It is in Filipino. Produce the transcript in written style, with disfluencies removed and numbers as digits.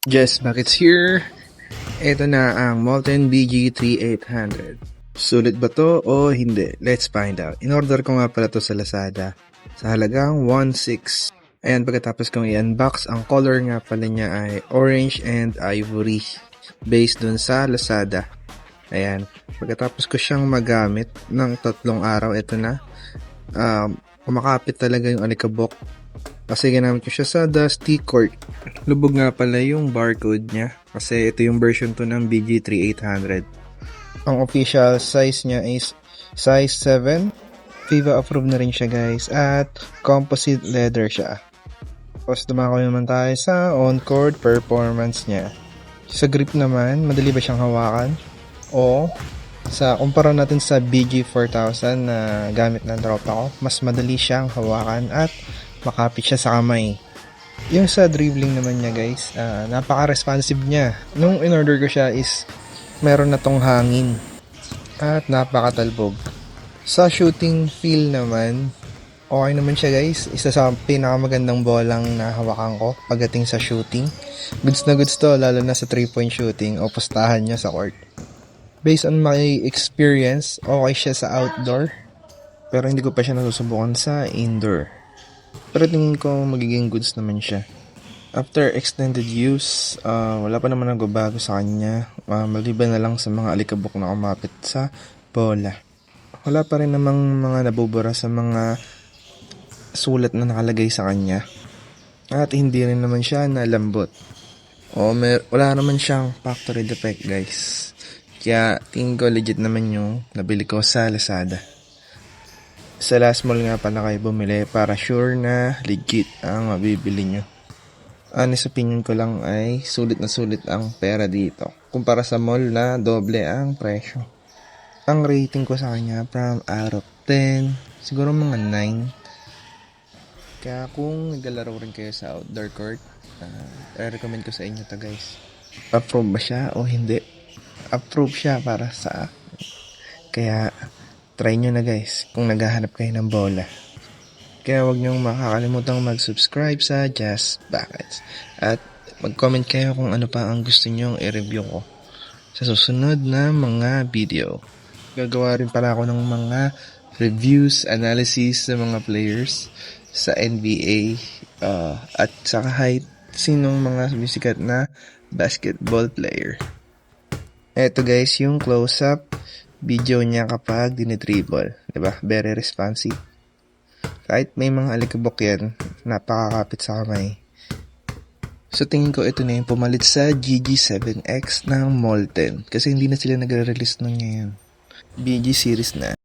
Just Buckets here. Ito na ang Molten BG3800. Sulit ba to o hindi? Let's find out. In-order ko nga pala to sa Lazada sa halagang 1.6. Ayan, pagkatapos kong i-unbox, ang color nga pala niya ay orange and ivory based dun sa Lazada. Ayan, pagkatapos ko siyang magamit ng 3 araw, ito na. Kumakapit talaga yung alikabok kasi ginamit ko siya sa Dusty Cork. Lubog nga pala yung barcode niya kasi ito yung version 2 ng BG3800. Ang official size niya is size 7. FIFA approved na rin siya guys at composite leather siya. Tapos dumako naman tayo sa on-court performance niya. Sa grip naman, madali ba siyang hawakan? O sa kumpara natin sa BG4000 na gamit ng tropa ko, mas madali siyang hawakan at makapit siya sa kamay. Yung sa dribbling naman niya guys, napaka-responsive niya. Nung in-order ko siya is meron na tong hangin at napakatalbog. Sa shooting feel naman, okay naman siya guys. Isa sa pinakamagandang bolang na hawakan ko pagdating sa shooting. Goods na goods to, lalo na sa 3-point shooting o postahan niya sa court. Based on my experience, okay siya sa outdoor. Pero hindi ko pa siya nasusubukan sa indoor. Pero tingin ko magiging goods naman siya. After extended use, wala pa naman nagbabago sa kanya. Maliban na lang sa mga alikabok na kumapit sa bola. Wala pa rin namang mga nabubura sa mga sulat na nakalagay sa kanya. At hindi rin naman siya nalambot. Wala naman siyang factory defect guys. Kaya tingin ko legit naman yung nabili ko sa Lazada. Sa last mall nga pala kayo bumili para sure na legit ang mabibili nyo. Honest opinion ko lang ay sulit na sulit ang pera dito. Kumpara sa mall na doble ang presyo. Ang rating ko sa kanya from out of 10, siguro mga 9. Kaya kung naglalaro rin kayo sa outdoor court, recommend ko sa inyo to guys. Approve ba siya o hindi? Approve siya para sa akin. Kaya try nyo na guys kung naghahanap kayo ng bola. Kaya huwag nyo makakalimutang mag-subscribe sa Just Buckets. At mag-comment kayo kung ano pa ang gusto nyo i-review ko sa susunod na mga video. Gagawa rin pala ako ng mga reviews, analysis sa mga players sa NBA at sa kahit sinong mga sikat na basketball player. Eto guys, yung close-up video niya kapag dinitribble. Diba? Very responsive. Kahit may mga alikabok yan, napakakapit sa kamay. So tingin ko ito na yung pumalit sa GG7X ng Molten. Kasi hindi na sila nagre-release nun ngayon. BG series na.